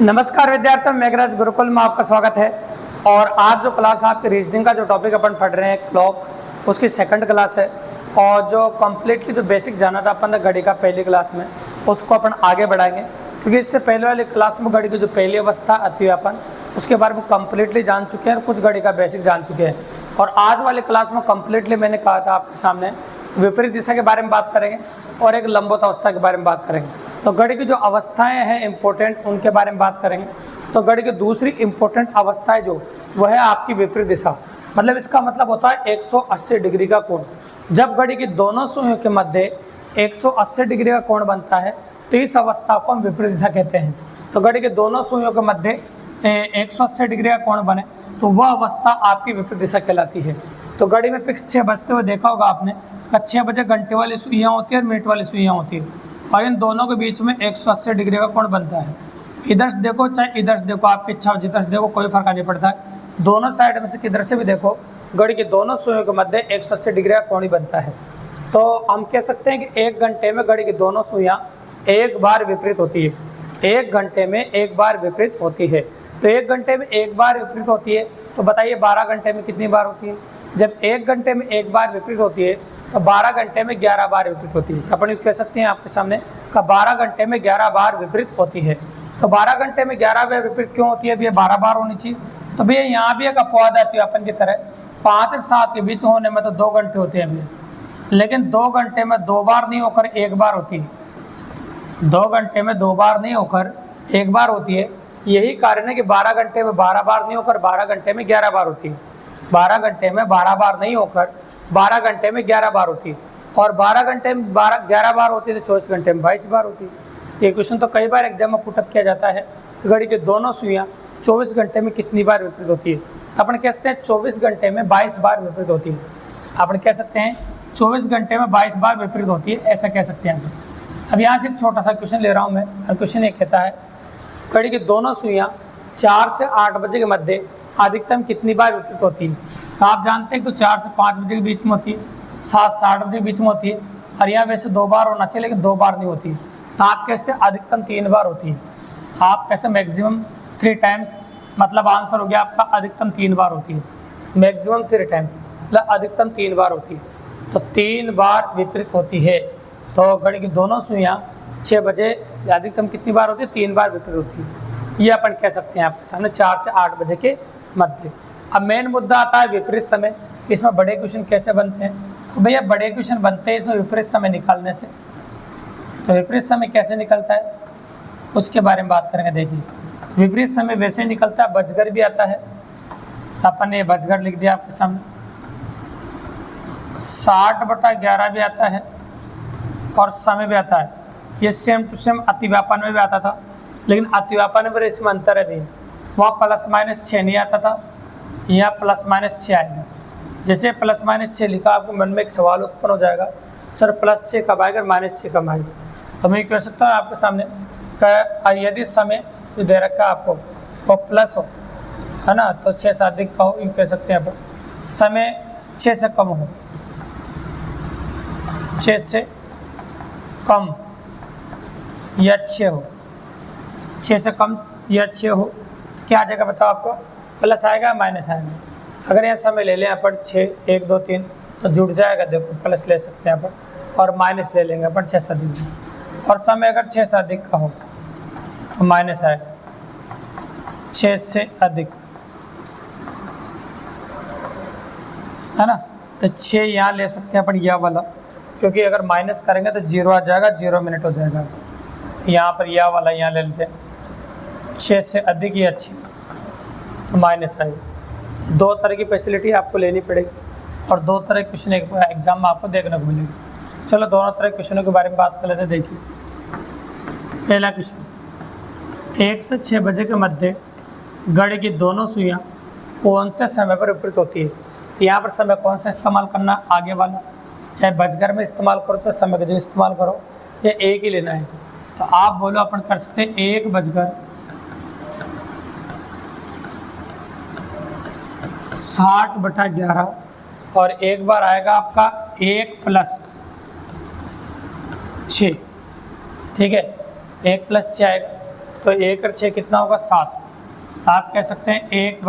नमस्कार विद्यार्थियों, मेघराज गुरुकुल में आपका स्वागत है। और आज जो क्लास आपके रीजनिंग का जो टॉपिक अपन पढ़ रहे हैं क्लॉक, उसकी सेकंड क्लास है। और जो कम्प्लीटली जो बेसिक जाना था अपन ने घड़ी का पहली क्लास में, उसको अपन आगे बढ़ाएंगे, क्योंकि इससे पहले वाली क्लास में घड़ी की जो पहली अवस्था अतिव्यापन, उसके बारे में कम्प्लीटली जान चुके हैं और कुछ घड़ी का बेसिक जान चुके हैं। और आज वाली क्लास में कम्प्लीटली मैंने कहा था आपके सामने विपरीत दिशा के बारे में बात करेंगे और एक लंबवत अवस्था के बारे में बात करेंगे। तो घड़ी की जो अवस्थाएं हैं इंपॉर्टेंट, उनके बारे में बात करेंगे। तो घड़ी की दूसरी इंपॉर्टेंट अवस्था है जो वह है आपकी विपरीत दिशा। मतलब इसका मतलब होता है 180 डिग्री का कोण। जब घड़ी की दोनों सुइयों के मध्य 180 डिग्री का कोण बनता है तो इस अवस्था को हम विपरीत दिशा कहते हैं। तो घड़ी के दोनों सुइयों के मध्य 180 डिग्री का कोण बने तो वह अवस्था आपकी विपरीत दिशा कहलाती है। तो घड़ी में फिक्स 6 बजते हुए देखा होगा आपने, 6 बजे घंटे वाली सुइयाँ होती है और मिनट वाली सुइयाँ होती है, और इन दोनों के बीच में 180 डिग्री का कोण बनता है। इधर से देखो चाहे इधर से देखो, आपकी इच्छा हो जिधर से देखो, कोई फर्क नहीं पड़ता है। दोनों साइड में से किधर से भी देखो, घड़ी की दोनों सुइयों के मध्य 180 डिग्री का कोण ही बनता है। तो हम कह सकते हैं कि 1 घंटे में घड़ी की दोनों सुइयाँ एक बार विपरीत होती है। 1 घंटे में एक बार विपरीत होती है। तो 1 घंटे में एक बार विपरीत होती है, तो बताइए 12 घंटे में कितनी बार होती है? जब 1 घंटे में एक बार विपरीत होती है तो 12 घंटे में 11 बार विपरीत होती है। तो अपन कह सकते हैं आपके सामने का 12 घंटे में 11 बार विपरीत होती है। तो 12 घंटे में 11 बार विपरीत क्यों होती है? भैया 12 बार होनी चाहिए। तो भैया यहाँ भी एक अपवाद आती है अपन की तरह, 5 और 7 के बीच होने में तो 2 घंटे होते हैं भैया, लेकिन 2 घंटे में 2 बार नहीं होकर 1 बार होती है। 2 घंटे में 2 बार नहीं होकर 1 बार होती है। यही कारण है कि 12 घंटे में 12 बार नहीं होकर 12 घंटे में 11 बार होती है। 12 घंटे में 12 बार नहीं होकर 12 घंटे में 11 बार होती है। और 12 घंटे में 11 बार होती है तो 24 घंटे में 22 बार होती है। ये क्वेश्चन तो कई बार एग्जाम में पुटअप किया जाता है। घड़ी के दोनों सुइयाँ 24 घंटे में कितनी बार विपरीत होती है? अपन कह सकते हैं 24 घंटे में 22 बार विपरीत होती है। अपन कह सकते हैं 24 घंटे में 22 बार विपरीत होती है, ऐसा कह सकते हैं। अब यहाँ से एक छोटा सा क्वेश्चन ले रहा हूँ मैं, और क्वेश्चन ये कहता है घड़ी की दोनों सुइयाँ 4 से 8 बजे के मध्य अधिकतम कितनी बार विपरीत होती है? तो आप जानते हैं तो 4 से 5 बजे के बीच में होती है, 7 से 8 बजे के बीच में होती है, और यहाँ वैसे 2 बार होना चाहिए लेकिन 2 बार नहीं होती है। तो आप कैसे अधिकतम 3 बार होती है। आप कैसे मैक्सिमम 3 टाइम्स, मतलब आंसर हो गया आपका अधिकतम 3 बार होती है। मैक्सिमम 3 टाइम्स मतलब अधिकतम 3 बार होती है। तो 3 बार विपरीत होती है। तो घड़ी की दोनों सुइयाँ 6 बजे अधिकतम कितनी बार होती है? 3 बार विपरीत होती है। ये अपन कह सकते हैं आपके सामने 4 से 8 बजे के मध्य। अब मेन मुद्दा आता है विपरीत समय। इसमें बड़े क्वेश्चन कैसे बनते हैं? तो भैया बड़े क्वेश्चन बनते हैं इसमें विपरीत समय निकालने से। तो विपरीत समय कैसे निकलता है उसके बारे में बात करेंगे। देखिए विपरीत समय वैसे निकलता है, बजगर भी आता है। तो अपन ने बजगर लिख दिया आपके सामने। 60/11 भी आता है और समय भी आता है। ये सेम टू सेम अतिव्यापन में भी आता था, लेकिन अतिव्यापन में इसमें अंतर है भैया, वहाँ +-6 नहीं आता था, यहाँ +-6 आएगा। जैसे +-6 लिखा, आपको मन में एक सवाल उत्पन्न हो जाएगा, सर +6 कब आएगा, -6 कब आएगा? तो मैं कह सकता हूँ आपके सामने यदि समय जो दे रखा है आपको वो प्लस हो, है ना, तो 6 से अधिक का हो, यूँ कह सकते हैं आप। समय 6 से कम हो, 6 से कम या 6 हो, 6 से कम या 6 हो, तो क्या आ जाएगा बताओ? आपको प्लस आएगा माइनस आएगा? अगर यहाँ समय ले लें अपन 6, 1, 2, 3 तो जुड़ जाएगा। देखो प्लस ले सकते हैं अपन, और माइनस ले लेंगे अपन 6 से अधिक। और समय अगर 6 से अधिक का हो तो माइनस आएगा 6 से अधिक, है ना। तो 6 यहाँ ले सकते हैं अपन, यह वाला, क्योंकि अगर माइनस करेंगे तो 0 आ जाएगा, 0 मिनट हो जाएगा। यहाँ पर यह वाला यहाँ ले लेते हैं, 6 से अधिक या 6 तो माइनस आएगा। 2 तरह की फैसिलिटी आपको लेनी पड़ेगी और 2 तरह के क्वेश्चन एग्जाम में आपको देखने को मिलेगी। चलो दोनों तरह के क्वेश्चनों के बारे में बात कर लेते हैं। देखिए पहला क्वेश्चन, 1 से 6 बजे के मध्य घड़ी की दोनों सुइयाँ कौन से समय पर विपरीत होती है? यहाँ पर समय कौन सा इस्तेमाल करना? आगे वाला, चाहे बजगर में इस्तेमाल करो चाहे समय का जो इस्तेमाल करो, या एक ही लेना है। तो आप बोलो अपन कर सकते हैं 1 बजकर 60/11, और एक बार आएगा आपका 1 + 6, ठीक है, 1 + 6 आएगा। तो 1 और 6 कितना होगा 7। तो आप कह सकते हैं 1 +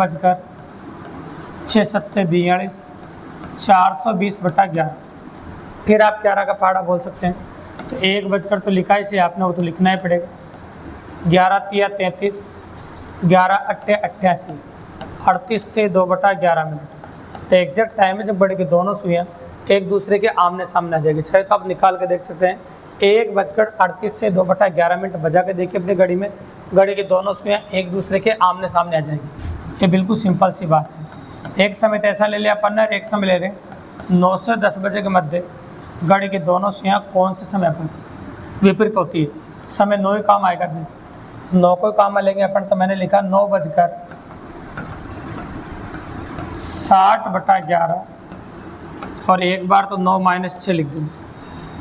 6 = 42, 420/11। फिर आप 11 का पहाड़ा बोल सकते हैं। तो 1 बजकर तो लिखा ही से आपने, वो तो लिखना ही पड़ेगा। 11 × 33, 11 × 8 = 88, 38 से 2/11 मिनट। तो एग्जैक्ट टाइम है जब घड़ी की दोनों सुइयाँ एक दूसरे के आमने सामने आ जाएगी। चाहे तो आप निकाल के देख सकते हैं, 1 बजकर 38 से 2/11 मिनट बजा के देखिए अपनी घड़ी में, घड़ी की दोनों सुइयाँ एक दूसरे के आमने सामने आ जाएगी। ये बिल्कुल सिंपल सी बात है। एक समय तो ऐसा ले लिया अपन ने, एक समय ले लें 9 से 10 बजे के मध्य घड़ी की दोनों सुइयाँ कौन से समय पर विपरीत होती है। समय 9 ही काम आएगा नहीं, तो 9 को काम लेंगे अपन। तो मैंने लिखा 9:60/11 और एक बार तो 9 - 6 लिख दूँ।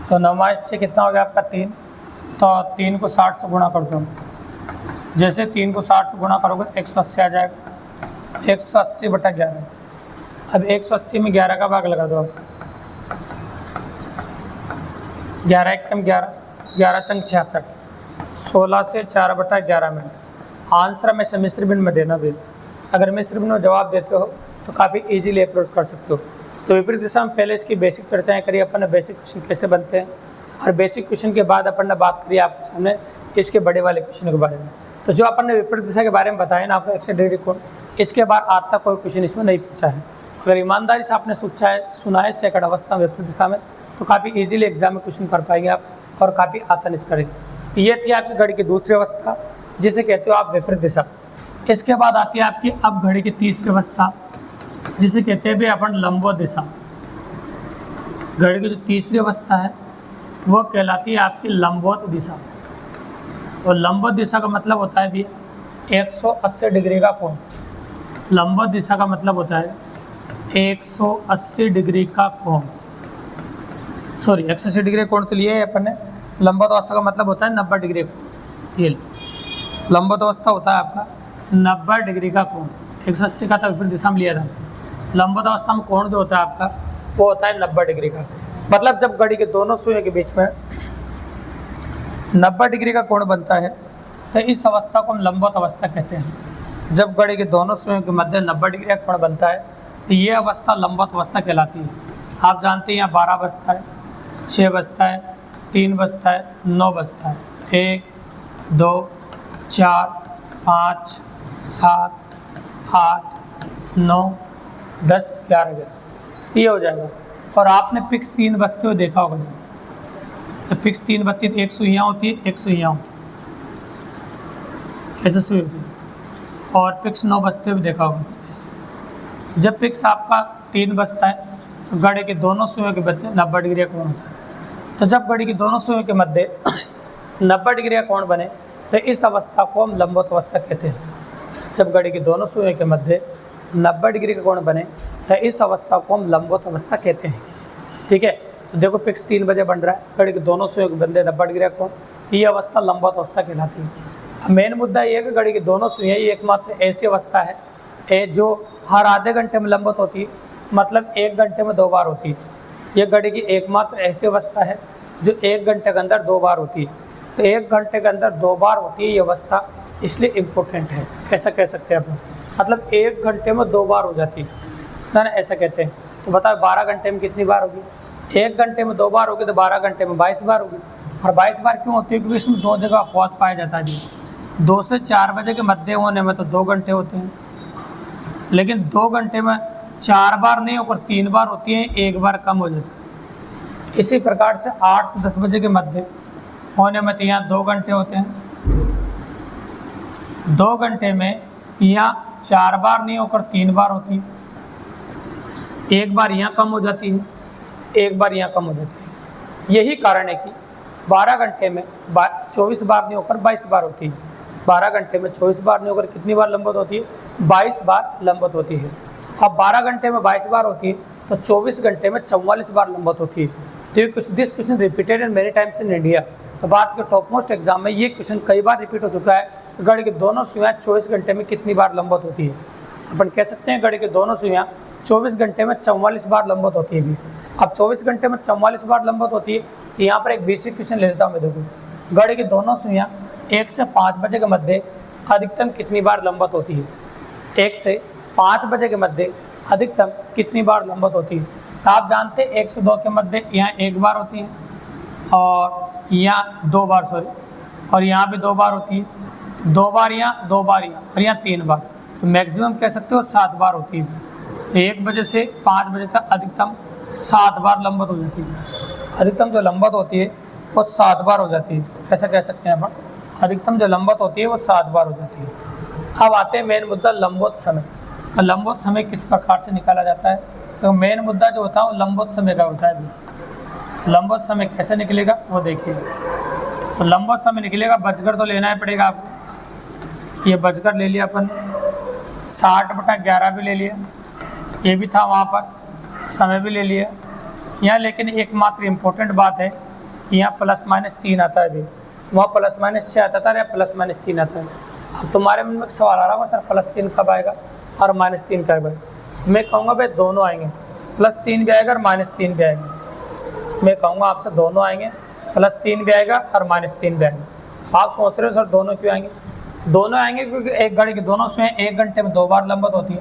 तो 9 - 6 कितना हो गया आपका 3। तो 3 को 60 से गुणा कर दो। जैसे 3 को 60 से गुणा करोगे 180 आ जाएगा। 180/11। अब 180 में 11 का भाग लगा दो आप। 11 × 1 = 11, 11 × 5 = 66, 16 से 4/11 मिनट। आंसर हमेशा मिस्र बिन में देना भी। अगर मिस्र बिन में जवाब देते हो तो काफ़ी इजीली अप्रोच कर सकते हो। तो विपरीत दिशा में पहले इसकी बेसिक चर्चाएं करी अपन ने, बेसिक क्वेश्चन कैसे बनते हैं, और बेसिक क्वेश्चन के बाद अपन ने बात करी आपके सामने इसके बड़े वाले क्वेश्चन के बारे में। तो जो अपन ने विपरीत दिशा के बारे में बताया ना आपको 180 डिग्री कोण, इसके बाद आज तक कोई क्वेश्चन इसमें नहीं पूछा है। अगर ईमानदारी से आपने सुना है सेकंड अवस्था विपरीत दिशा में, तो काफ़ी इजीली एग्जाम में क्वेश्चन कर पाएंगे आप, और काफ़ी आसानी से करेंगे। ये थी आपकी घड़ी की दूसरी अवस्था, जिसे कहते हो आप विपरीत दिशा। इसके बाद आती है आपकी अब घड़ी की तीसरी अवस्था, जिसे कहते हैं भी अपन लंबवत दिशा। घड़ी की जो तीसरी अवस्था है वह कहलाती है आपकी लंबवत दिशा। और लंबवत दिशा का मतलब होता है भी 180 डिग्री का कोण। लंबवत दिशा का मतलब होता है 180 डिग्री का कोण। सॉरी, 180 डिग्री कोण तो लिए है अपन ने। लंबवत अवस्था का मतलब होता है 90 डिग्री कोण। ये लंबवत अवस्था होता है आपका 90 डिग्री का कोण। 180 का तो विपरीत दिशा में लिया था। लंबवत अवस्था में कोण जो होता है आपका वो होता है 90 डिग्री का। मतलब जब घड़ी के दोनों सुइयों के बीच में 90 डिग्री का कोण बनता है तो इस अवस्था को हम लंबवत अवस्था कहते हैं। जब घड़ी के दोनों सुइयों के मध्य 90 डिग्री का कोण बनता है तो ये अवस्था लंबवत अवस्था कहलाती है। आप जानते हैं यहाँ 12 बजता है, 6 बजता है, 3 बजता है, 9 बजता है। 1, 2, 4, 5, 7, 8, 9, 10, 11 ये हो जाएगा। और आपने फिक्स 3 बजते हुए देखा होगा। तो फिक्स 3 बजती है, एक सुइयाँ होती है, एक सुइयाँ होती है, ऐसे सुई होती है। और फिक्स 9 बजते हुए देखा होगा। जब फिक्स आपका 3 बजता है तो घड़ी के दोनों सुइयों के मध्य 90 डिग्री का कोण होता है। तो जब घड़ी की दोनों सुइयों के मध्य 90 डिग्री का कोण बने तो इस अवस्था को हम लंबवत अवस्था कहते हैं। जब घड़ी की दोनों सुइयों के मध्य 90 डिग्री का कोण बने तो इस अवस्था को हम लंबवत अवस्था कहते हैं। ठीक है, तो देखो फिक्स 3 बजे बन रहा है, घड़ी के दोनों सुइयों के मध्य 90 डिग्री का कोण, ये अवस्था लंबवत अवस्था कहलाती है। मेन मुद्दा ये है कि घड़ी की दोनों सुइयाँ ये एकमात्र ऐसी अवस्था है जो हर आधे घंटे में लंबवत होती है, मतलब 1 घंटे में 2 बार होती है। ये घड़ी की एकमात्र ऐसी अवस्था है जो 1 घंटे के अंदर 2 बार होती है। तो 1 घंटे के अंदर 2 बार होती है ये अवस्था, इसलिए इम्पोर्टेंट है, ऐसा कह सकते हैं अपन। मतलब 1 घंटे में 2 बार हो जाती है ना, ऐसा कहते हैं। तो बताओ 12 घंटे में कितनी बार होगी? 1 घंटे में 2 बार होगी, तो 12 घंटे में 22 बार होगी। और 22 बार क्यों होती है? क्योंकि इसमें 2 जगह अपवाद पाया जाता है। 2 से 4 बजे के मध्य होने में तो 2 घंटे होते हैं, लेकिन 2 घंटे में 4 बार नहीं होकर 3 बार होती है, 1 बार कम हो जाता है। इसी प्रकार से 8 से 10 बजे के मध्य होने में तो यहाँ 2 घंटे होते हैं। 2 घंटे में यहाँ 4 बार नहीं होकर 3 बार होती है, 1 बार यहाँ कम हो जाती है, 1 बार यहाँ कम हो जाती है। यही कारण है कि 12 घंटे में 24 बार नहीं होकर 22 बार होती है। 12 घंटे में 24 बार नहीं होकर कितनी बार लंबवत होती है? 22 बार लंबवत होती है। अब 12 घंटे में 22 बार होती है तो 24 घंटे में 44 बार लंबवत होती है। तो this question repeated in many times in India. तो भारत के टॉप मोस्ट एग्जाम में ये क्वेश्चन कई बार रिपीट हो चुका है। घड़ी के दोनों सुइयाँ 24 घंटे में कितनी बार लंबवत होती है? अपन कह सकते हैं घड़ी के दोनों सुइयाँ 24 घंटे में 44 बार लंबवत होती है। अब 24 घंटे में 44 बार लंबवत होती है। यहाँ पर एक बेसिक क्वेश्चन ले लेता हूँ मैं। देखो, घड़ी की दोनों सुइयाँ 1 से 5 बजे के मध्य अधिकतम कितनी बार लंबवत होती है? 1 से 5 बजे के मध्य अधिकतम कितनी बार लंबवत होती है? तो आप जानते हैं 1 से 2 के मध्य यहाँ 1 बार होती है और यहाँ 2 बार, सॉरी, और यहाँ भी 2 बार होती है, 2 बार यहाँ, 2 बार यहाँ और यहाँ 3 बार, तो मैक्सिमम कह सकते हो 7 बार होती है। तो 1 बजे से 5 बजे तक अधिकतम 7 बार लंबवत हो जाती है। अधिकतम जो लंबवत होती है वो 7 बार हो जाती है, ऐसा कह सकते हैं अपन। अधिकतम जो लंबवत होती है वो 7 बार हो जाती है। अब आते हैं मेन मुद्दा लंबवत समय। तो लंबवत समय किस प्रकार से निकाला जाता है? तो मेन मुद्दा जो होता है वो लंबवत समय का होता है। अभी लंबवत समय कैसे निकलेगा वो देखिए। तो लंबवत समय निकलेगा, बजकर तो लेना ही पड़ेगा आपको। ये बजकर ले लिया अपन, 60/11 भी ले लिया, ये भी था वहाँ पर, समय भी ले लिया यहाँ। लेकिन एकमात्र इम्पोर्टेंट बात है, यहाँ ±3 आता है। अभी वहाँ +-6 आता था, या +-3 आता है। अब तुम्हारे मन में एक सवाल आ रहा होगा, सर +3 कब आएगा और -3 कब आएगा? मैं कहूँगा भाई दोनों आएंगे, +3 भी आएगा और -3 भी आएगा। मैं कहूँगा आपसे दोनों आएंगे, +3 भी आएगा और -3 भी आएगा। आप सोच रहे हो सर दोनों क्यों आएंगे? दोनों आएंगे क्योंकि एक घड़ी की दोनों सुई 1 घंटे में 2 बार लंबवत होती है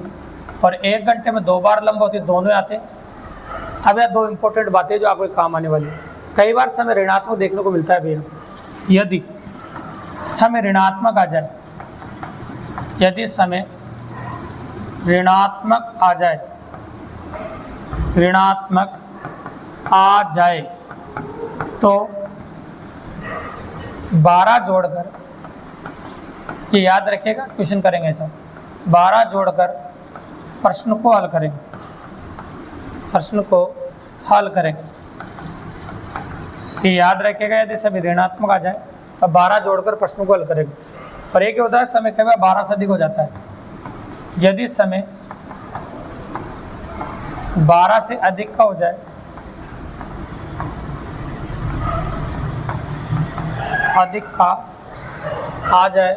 और 1 घंटे में 2 बार लंबवत होती है, दोनों आते हैं। अब यह 2 इंपॉर्टेंट बातें जो आपको काम आने वाली है। कई बार समय ऋणात्मक देखने को मिलता है भैया। यदि समय ऋणात्मक आ जाए, यदि समय ऋणात्मक आ जाए, ऋणात्मक आ जाए तो 12 जोड़कर, ये याद रखिएगा, क्वेश्चन करेंगे ऐसा, 12 जोड़कर प्रश्न को हल करेंगे, प्रश्न को हल करेंगे। ये याद रखिएगा, यदि सभी ऋणात्मक आ जाए तो 12 जोड़कर प्रश्न को हल करेंगे। और एक होता है समय कई बार 12 से अधिक हो जाता है। यदि समय 12 से अधिक का हो जाए, अधिक का आ जाए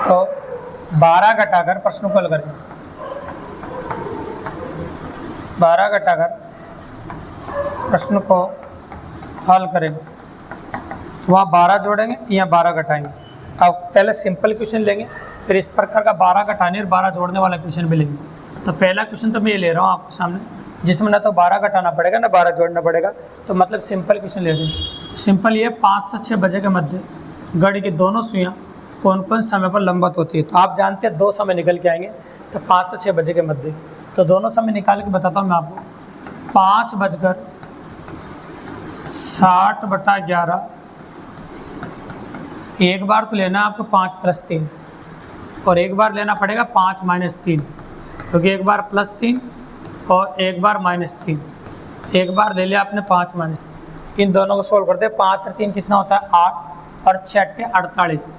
तो 12 घटाकर प्रश्न को हल करेंगे। 12 घटाकर प्रश्न को हल करेंगे तो वहाँ 12 जोड़ेंगे, यहाँ 12 घटाएंगे। अब पहले सिंपल क्वेश्चन लेंगे, फिर इस प्रकार का 12 घटाने और 12 जोड़ने वाला क्वेश्चन भी लेंगे। तो पहला क्वेश्चन तो मैं ये ले रहा हूँ आपके सामने, जिसमें ना तो 12 घटाना पड़ेगा ना 12 जोड़ना पड़ेगा, तो मतलब सिंपल क्वेश्चन ले लेंगे। सिंपल ये 5 से 6 बजे के मध्य घड़ी की दोनों सुइयाँ कौन कौन समय पर लंबवत होती है? तो आप जानते हैं 2 समय निकल के आएंगे, तो 5 से 6 बजे के मध्य। तो दोनों समय निकाल के बताता हूँ मैं आपको। 5:60/11, एक बार तो लेना आपको 5 + 3 और एक बार लेना पड़ेगा 5 - 3, क्योंकि एक बार +3 और एक बार -3। एक बार ले लिया आपने 5 - 3, इन दोनों को सोल्व करते हैं। 5 और 3 कितना होता है? 8 और 6 × 8 = 48।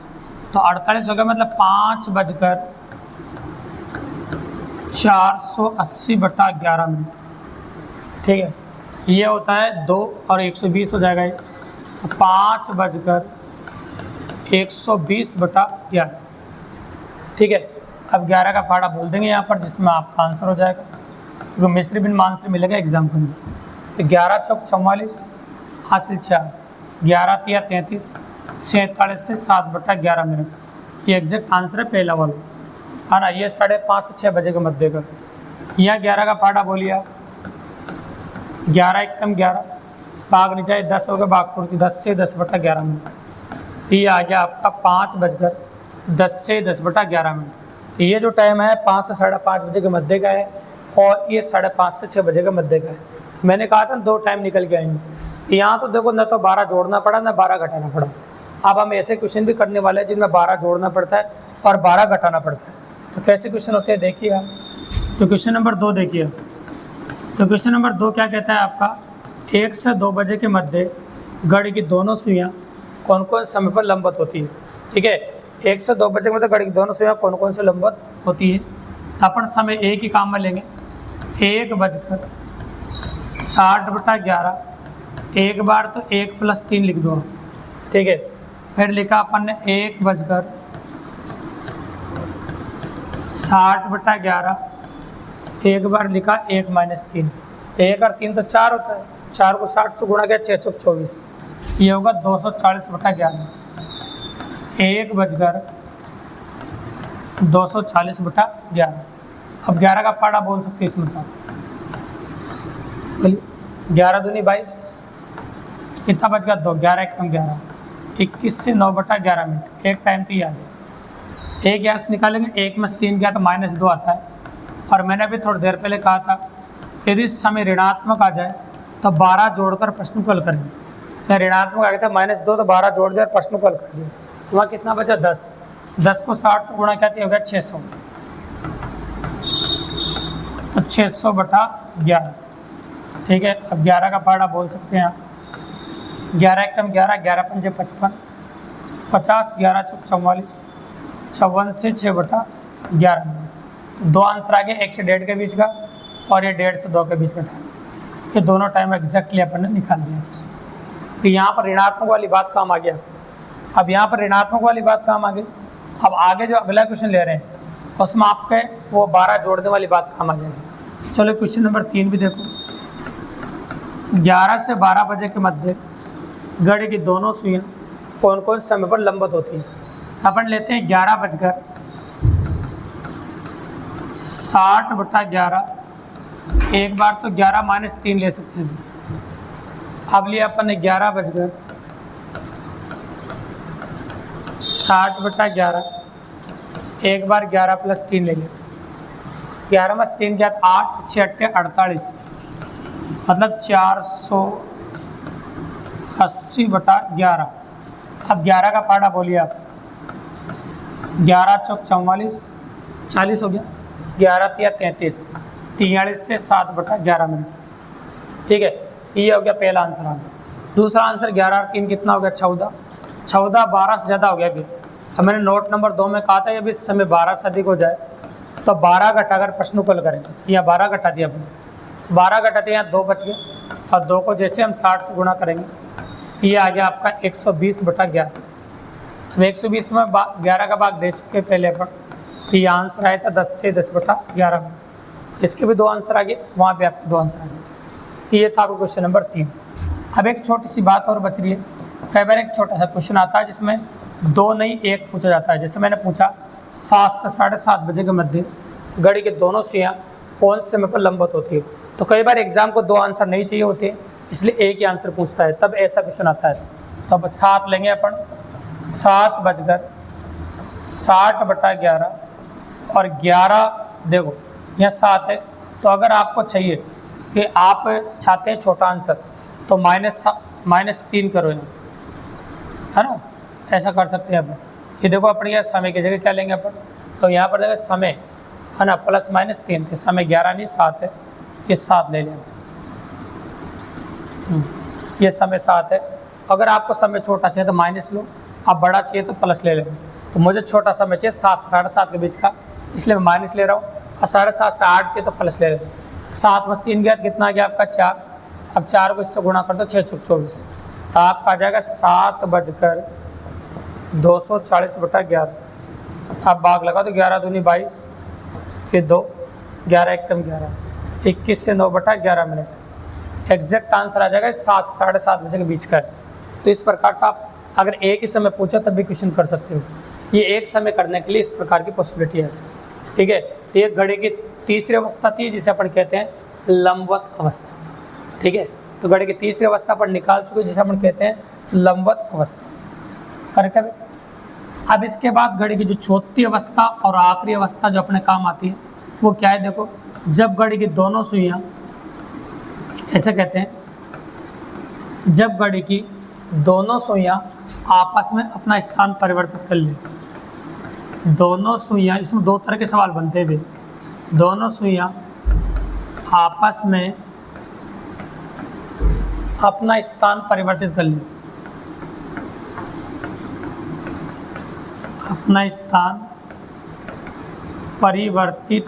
तो 48 हो गया, मतलब 5:480/11 मिनट। ठीक है, ये होता है 2 और 120 हो जाएगा ये, तो 5:120/11। ठीक है, अब 11 का फाड़ा बोल देंगे यहाँ पर, जिसमें आपका आंसर हो जाएगा, क्योंकि मिश्र बिन मांसर मिलेगा एग्जाम के अंदर। तो 11 × 4 = 44, हासिल 4, 11 × 3 = 33, 47 से 7/11 मिनट। ये एग्जैक्ट आंसर है पहला वाला, है ना। ये 5:30 से 6 बजे के मध्य का। यहाँ 11 का फाड़ा बोलिए, 11 एकदम 11, भाग नहीं जाए 10 हो गया, भाग पूर्ति 10 से 10/11 मिनट। ये आ गया आपका 5:10 से 10/11 मिनट। ये जो टाइम है 5 से 5:30 बजे के मध्य का है, और ये 5:30 से 6 बजे के मध्य का है। मैंने कहा था 2 टाइम निकल के आएंगे। यहाँ तो देखो, न तो 12 जोड़ना पड़ा ना 12 घटाना पड़ा। अब हम ऐसे क्वेश्चन भी करने वाले हैं जिनमें 12 जोड़ना पड़ता है और 12 घटाना पड़ता है। तो कैसे क्वेश्चन होते हैं देखिए आप। तो क्वेश्चन नंबर 2 देखिए। तो क्वेश्चन नंबर 2 क्या कहता है आपका? 1 से 2 बजे के मध्य घड़ी की दोनों सुइयाँ कौन कौन समय पर लंबवत होती है? ठीक है, 1 से 2 बजे के मध्य घड़ी की दोनों सुइयाँ कौन कौन से लंबवत होती है? तो अपन समय एक ही काम में लेंगे, 1:60/11। एक बार तो 1 + 3 लिख दो, ठीक है। फिर लिखा अपन ने 1:60/11, एक बार लिखा 1 - 3। 1 और 3 तो 4 होता है, 4 को 60 से गुणा किया 6 चौक 24, ये होगा 240/11। 1 बजकर 240/11। अब 11 का पाड़ा बोल सकते हैं इसमें, तो 11 दूनी 22, कितना बच गया 2, 11 एकम 11, 21 से 9/11 मिनट। एक टाइम तो याद है, एक यहाँ से निकालेंगे, 1 में 3 गया तो -2 आता है। और मैंने अभी थोड़ी देर पहले कहा था यदि समय ऋणात्मक आ जाए तो 12 जोड़कर प्रश्न को हल करेंगे। तो ऋणात्मक आ गया था -2, तो 12 जोड़ दिया और प्रश्न को हल कर दिया। तो वहाँ कितना बचा 10। 10 को 60 से गुणा किया हो गया 600, तो 600/11। ठीक है, अब 11 का पाड़ा बोल सकते हैं आप। 11 एकम 11, 11 पंजे 55, 50, 11 चौक 44, 54 से 6/11। दो आंसर आ गए, 1 से 1.5 के बीच का और ये 1.5 से 2 के बीच का टाइम। ये दोनों टाइम एग्जैक्टली अपन ने निकाल दिया। तो यहाँ पर ऋणात्मक वाली बात काम आ गया। अब यहाँ पर ऋणात्मक वाली बात काम आ गई। अब आगे जो अगला क्वेश्चन ले रहे हैं उसमें आपके वो 12 जोड़ने वाली बात काम आ जाएगी। चलो क्वेश्चन नंबर 3 भी देखो। 11 से 12 बजे के मध्य घड़ी की दोनों सुइयां कौन कौन समय पर लंबवत होती है। अपन लेते हैं 11 बजकर 60/11। एक बार तो 11 - 3 ले सकते हैं। अब लिया अपन ने 11 बजकर 60/11। एक बार 11 + 3 ले लिया, 11 में 3 क्या 8, 6 × 8 = 48, मतलब 480/11। अब 11 का पाड़ा बोलिए आप। 11 चौक 44, 40 हो गया। 11 × 3 = 33, 43 से 7/11 मिनट। ठीक है, ये हो गया पहला आंसर आ गया। दूसरा आंसर 11 और 3 कितना हो गया 14। 14 12 से ज़्यादा हो गया अभी। अब मैंने नोट नंबर 2 में कहा था अभी समय 12 से अधिक हो जाए तो 12 घटाकर प्रश्न को हल करेंगे। यहाँ 12 घटा दिया अपने, 12 घटाते यहाँ 2 बच गए और 2 को जैसे हम 60 से गुणा करेंगे ये आ गया आपका 120/11। अब 120 में 11 का भाग दे चुके पहले अपन, तो ये आंसर आया था 10 से 10/11 में। इसके भी 2 आंसर आ गए, वहाँ पे आपके 2 आंसर आ गए। तो ये था आपका क्वेश्चन नंबर 3। अब एक छोटी सी बात और बच रही है। कई बार एक छोटा सा क्वेश्चन आता है जिसमें 2 नहीं 1 पूछा जाता है। जैसे मैंने पूछा 7 से 7:30 बजे के मध्य घड़ी के दोनों सुइयां कौन से समय पर लंबवत होती है। तो कई बार एग्जाम को 2 आंसर नहीं चाहिए होते, इसलिए एक ही आंसर पूछता है, तब ऐसा क्वेश्चन आता है। तो अब 7 लेंगे अपन, 7 बजकर 60/11 और 11 देखो यहाँ 7 है। तो अगर आपको चाहिए कि आप चाहते हैं छोटा आंसर तो -3 करो यहाँ, है ना, ऐसा कर सकते हैं अपन। ये देखो अपन यहाँ समय की जगह क्या लेंगे अपन, तो यहाँ पर देखो समय है ना +-3 थे, समय 11 नहीं 7 है, ये 7 ले लें। ये समय 7 है। अगर आपको समय छोटा चाहिए तो माइनस लो, आप बड़ा चाहिए तो प्लस ले लें। तो मुझे छोटा समय चाहिए 7 से 7:30 के बीच का, इसलिए मैं माइनस ले रहा हूँ। और 7:30 से 8 चाहिए तो प्लस ले लें। 7 में 3 गया कितना आ गया आपका 4। अब 4 को इससे गुणा कर दो 6 चौक 24, तो आपका आ जाएगा 7 बजकर 240/11। आप भाग लगा तो 11 दूनी 22, ये 2, 11 एकम 11, 21 से 9/11 मिनट। एग्जैक्ट आंसर आ जाएगा 7 से 7:30 बजे के बीच का है। तो इस प्रकार से आप अगर एक ही समय पूछो तब भी क्वेश्चन कर सकते हो। ये एक समय करने के लिए इस प्रकार की पॉसिबिलिटी है। ठीक है, तो ये घड़ी की तीसरी अवस्था थी जिसे अपन कहते हैं लंबवत अवस्था। ठीक है, तो घड़ी की तीसरी अवस्था पर निकाल चुके जिसे अपन कहते हैं लंबवत अवस्था। करेक्ट है। अब इसके बाद घड़ी की जो चौथी अवस्था और आखिरी अवस्था जो अपने काम आती है वो क्या है, देखो जब घड़ी की दोनों सुइयां, ऐसे कहते हैं जब घड़ी की दोनों सुइयां आपस में अपना स्थान परिवर्तित कर ले। दोनों सुइयां, इसमें 2 तरह के सवाल बनते हैं। दोनों सुइयां आपस में अपना स्थान परिवर्तित कर ले, अपना स्थान परिवर्तित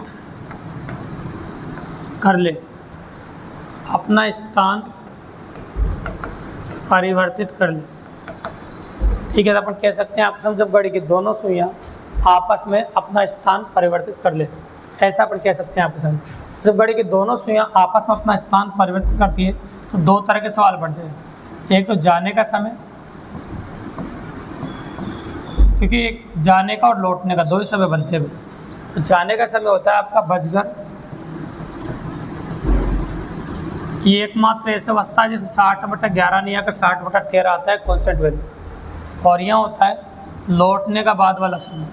कर ले, अपना स्थान परिवर्तित कर ले। ठीक है, तो अपन कह सकते हैं आपस में जब घड़ी की दोनों सुइयां आपस में अपना स्थान परिवर्तित कर ले, ऐसा अपन कह सकते हैं आपस में। जब घड़ी की दोनों सुइयां आपस में अपना स्थान परिवर्तित करती है तो दो तरह के सवाल पढ़ते हैं। एक तो जाने का समय, क्योंकि एक जाने का और लौटने का दो ही समय बनते हैं बस। तो जाने का समय होता है आपका बजकर, ये एकमात्र ऐसा अवस्था है जैसे 60/11 नहीं आकर 60/13 आता है कांस्टेंट वैल्यू। और यहाँ होता है लौटने का बाद वाला समय,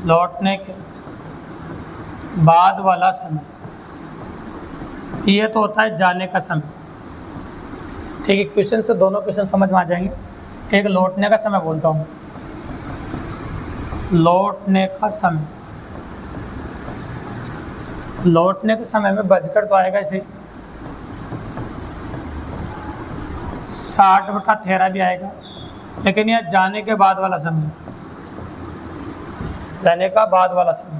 लौटने के बाद वाला समय, ये तो होता है जाने का समय। ठीक है, क्वेश्चन से दोनों क्वेश्चन समझ में आ जाएंगे। एक लौटने का समय बोलता हूँ, लौटने का समय, लौटने के समय में बजकर तो आएगा इसे 60/13 भी आएगा, लेकिन यह जाने के बाद वाला समय, जाने का बाद वाला समय,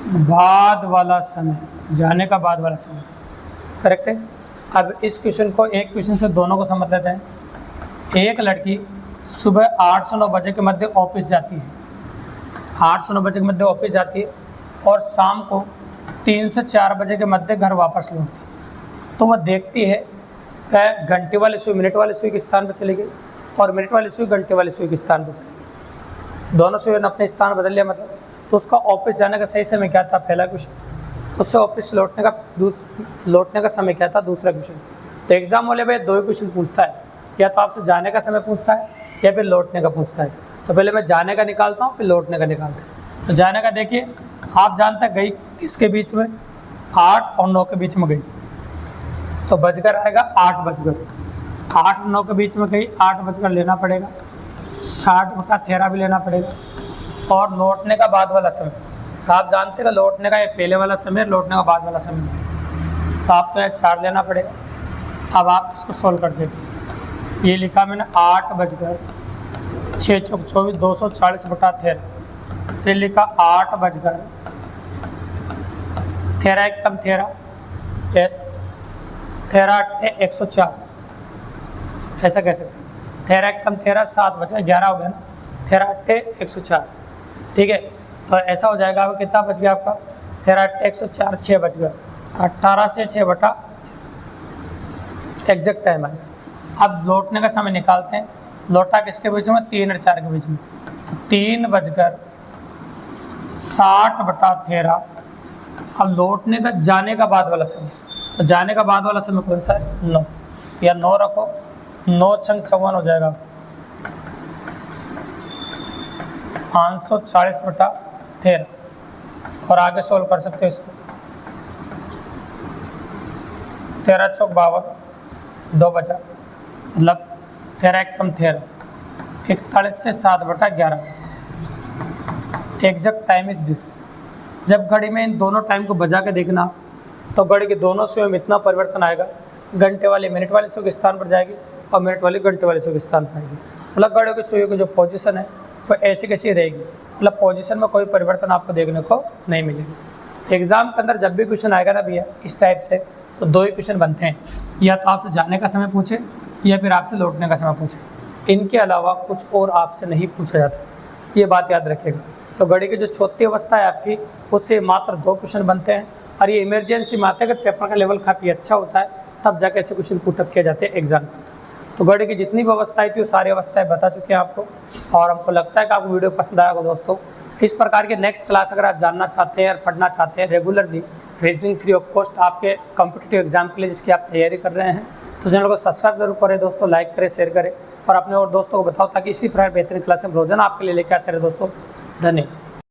बाद वाला समय, जाने का बाद वाला समय, करेक्ट है। अब इस क्वेश्चन को एक क्वेश्चन से दोनों को समझ लेते हैं। एक लड़की सुबह 8 से 9 बजे के मध्य ऑफिस जाती है, 8 से 9 बजे के मध्य ऑफिस जाती है और शाम को 3 से 4 बजे के मध्य घर वापस लौटती है। तो वह देखती है कि घंटे वाली सुई मिनट वाली सुई के स्थान पर चली गई और मिनट वाली सुई घंटे वाली सुई के स्थान पर चली गई, दोनों सुई ने अपने स्थान बदल लिया। मतलब तो उसका ऑफिस जाने का सही समय क्या था, पहला क्वेश्चन। उससे ऑफिस लौटने का समय क्या था, दूसरा क्वेश्चन। तो एग्जाम वाले भाई दो ही क्वेश्चन पूछता है, या तो आपसे जाने का समय पूछता है या फिर लौटने का पूछता है। तो पहले मैं जाने का निकालता हूँ, फिर लौटने का निकालते हैं। तो जाने का देखिए, आप जानते हैं गई किसके बीच में, 8 और 9 के बीच में गई, तो बजकर आएगा 8 बजकर, 8 और 9 के बीच में गई, 8 बजकर लेना पड़ेगा, 60/13 भी लेना पड़ेगा। और लौटने का बाद वाला समय, तो आप जानते हैं लौटने का ये पहले वाला समय, लौटने का बाद वाला समय, तो आपको यहाँ 4 लेना पड़ेगा। अब आप इसको सोल्व कर देंगे। ये लिखा मैंने 8 बजकर 6 चौक 24, 240/13। फिर लिखा 8 बजकर 13 एक कम 13, 13 8 104, ऐसा कह सकते हैं। 13 एक कम 13, 7 बचा 11 हो गया ना, 13 8 104। ठीक है, तो ऐसा हो जाएगा। अब कितना बच गया आपका, 13 8 104, 6 बच गया, 18 से 6 एग्जैक्ट टाइम आ गया। अब लौटने का समय निकालते हैं। लौटा किसके बीच में, 3 और 4 के बीच में, 3 बजकर 60/13। अब लौटने का जाने का बाद वाला समय, तो जाने का बाद वाला समय कौन सा है, 9, या 9 रखो, 9 छंग 54 हो जाएगा, 540/13। और आगे सोल्व कर सकते हो इसको, 13 चौक 52, 2 बचा, मतलब 13 एक कम 13, 41 से 7/11। Exact time is this. जब घड़ी में इन दोनों टाइम को बजा के देखना, तो घड़ी के दोनों सुइयों में इतना परिवर्तन आएगा, घंटे वाली मिनट वाली सुई के स्थान पर जाएगी और मिनट वाली घंटे वाली सुई के स्थान पर आएगी। मतलब घड़ियों की सुइयों की जो पोजीशन है वो ऐसी कैसी रहेगी, मतलब पोजीशन में कोई परिवर्तन आपको देखने को नहीं मिलेगा। एग्जाम के अंदर जब भी क्वेश्चन आएगा ना भैया इस टाइप से, तो दो ही क्वेश्चन बनते हैं, या तो आपसे जाने का समय पूछे या फिर आपसे लौटने का समय पूछे। इनके अलावा कुछ और आपसे नहीं पूछा जाता, ये बात याद रखिएगा। तो घड़ी की जो चौथी अवस्था है आपकी, उससे मात्र 2 क्वेश्चन बनते हैं, और ये इमरजेंसी में आते हैं कि पेपर का लेवल काफ़ी अच्छा होता है, तब जाके ऐसे क्वेश्चन पुटअप किए जाते हैं एग्जाम के अंदर। तो घड़ी की जितनी भी अवस्थाएं थी वो सारी अवस्थाएं बता चुके हैं आपको, और हमको लगता है कि आपको वीडियो पसंद आएगा दोस्तों। इस प्रकार के नेक्स्ट क्लास अगर आप जानना चाहते हैं और पढ़ना चाहते हैं regularly, reasoning free of cost आपके कॉम्पिटिटिव एग्जाम के लिए जिसकी आप तैयारी कर रहे हैं, तो चैनल को सब्सक्राइब जरूर करें दोस्तों, लाइक करें, शेयर करें और अपने और दोस्तों को बताओ, ताकि इसी प्रकार बेहतरीन क्लास हम रोजाना आपके लिए लेकर आते रहे दोस्तों। धन्यवाद।